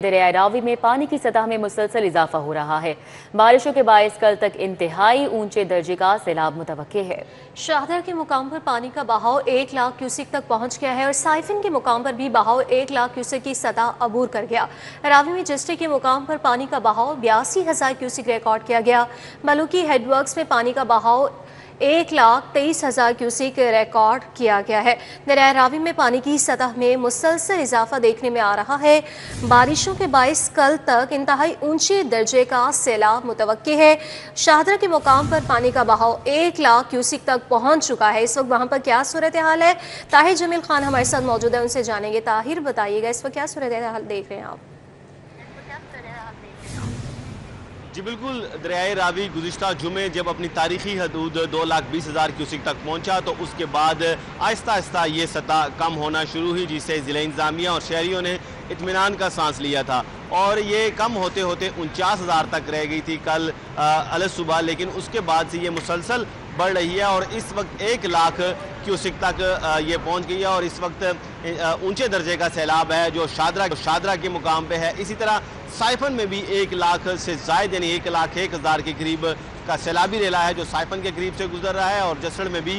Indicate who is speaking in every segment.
Speaker 1: दरियाए रावी में पानी की सतह में मुसलसल इजाफा हो रहा है। बारिशों के बायस कल तक इंतहाई ऊंचे दर्जे का सैलाब मुतवक्के है।
Speaker 2: शाहदरा के मुकाम पर पानी का बहाव 1 लाख क्यूसेक तक पहुंच गया है और साइफिन के मुकाम पर भी बहाव 1 लाख क्यूसेक की सतह अबूर कर गया। रावी में जस्टे के मुकाम पर पानी का बहाव 82,000 क्यूसेक रिकॉर्ड किया गया। मलुकी हेडवर्क्स में पानी का बहाव 1,23,000 क्यूसेक रिकॉर्ड किया गया है। दरियाए रावी में पानी की सतह में मुसलसल इजाफा देखने में आ रहा है। बारिशों के बायस कल तक इंतहाई ऊंचे दर्जे का सैलाब मुतवक्के है। शाहदरा के मुकाम पर पानी का बहाव 1 लाख क्यूसेक तक पहुंच चुका है। इस वक्त वहां पर क्या सूरत हाल है, ताहिर जमील खान हमारे साथ मौजूद है, उनसे जानेंगे। ताहिर, बताइएगा इस वक्त क्या सूरत हाल देख रहे हैं आप?
Speaker 3: जी बिल्कुल, दरियाए रावी गुज़िश्ता जुमे जब अपनी तारीखी हदूद 2,20,000 क्यूसेक तक पहुंचा तो उसके बाद आहिस्ता आहिस्ता ये सतह कम होना शुरू हुई, जिससे ज़िला इंतज़ामिया और शहरियों ने इत्मीनान का सांस लिया था और ये कम होते होते 49,000 तक रह गई थी कल अलग सुबह, लेकिन उसके बाद से ये मुसलसल बढ़ रही है और इस वक्त 1 लाख क्यूसेक तक ये पहुंच गई है और इस वक्त ऊंचे दर्जे का सैलाब है जो शाहदरा के मुकाम पे है। इसी तरह साइफन में भी 1 लाख से ज़ायद यानी 1,01,000 के करीब का सैलाबी रेला है जो साइफन के करीब से गुजर रहा है और जसड़ में भी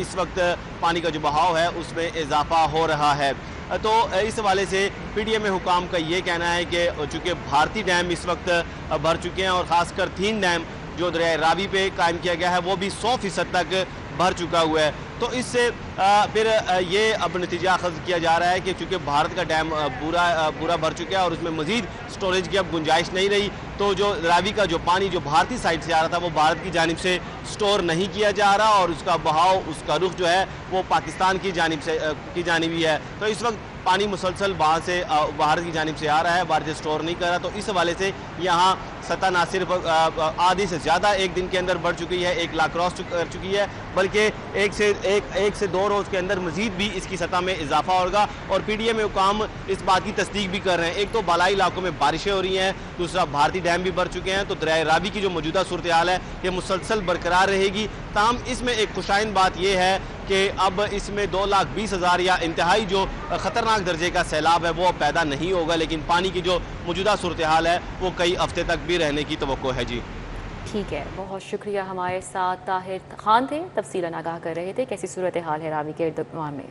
Speaker 3: इस वक्त पानी का जो बहाव है उसमें इजाफा हो रहा है। तो इस हवाले से पीडीएम हुकाम का ये कहना है कि चूँकि भारतीय डैम इस वक्त भर चुके हैं और ख़ासकर 3 डैम जो दरियाए रावी पे कायम किया गया है वो भी 100% तक भर चुका हुआ है। तो इससे फिर ये अब नतीजा अखज़ किया जा रहा है कि चूँकि भारत का डैम पूरा भर चुका है और उसमें मज़ीद स्टोरेज की अब गुंजाइश नहीं रही, तो जो रावी का जो पानी जो भारतीय साइड से आ रहा था वो भारत की जानिब से स्टोर नहीं किया जा रहा और उसका बहाव, उसका रुख जो है वो पाकिस्तान की जानिब ही है। तो इस वक्त पानी मुसलसल भारत की जानिब से आ रहा है, भारत से स्टोर नहीं कर रहा। तो इस हवाले से यहाँ सतह ना सिर्फ आधी से ज़्यादा एक दिन के अंदर बढ़ चुकी है, 1 लाख क्रॉस कर चुकी है, बल्कि एक से 2 रोज़ के अंदर मजीद भी इसकी सतह में इजाफा होगा। और पीडीएम हुकाम इस बात की तस्दीक भी कर रहे हैं। एक तो बालाई इलाकों में बारिशें हो रही हैं, दूसरा भारतीय डैम भी भर चुके हैं, तो दरियाए रावी की जो मौजूदा सूरत हाल है ये मुसलसल बरकरार रहेगी। ताहम इसमें एक खुशाइन बात यह है कि अब इसमें 2,20,000 या इंतहाई जो ख़तरनाक दर्जे का सैलाब है वो पैदा नहीं होगा, लेकिन पानी की जो मौजूदा सूरत हाल है वो कई हफ्ते तक भी रहने की तवक्को है। जी
Speaker 1: ठीक है, बहुत शुक्रिया। हमारे साथ ताहिर खान थे, तफसीलन आगाह कर रहे थे कैसी सूरत हाल है रावी के इर्द गिर्द में।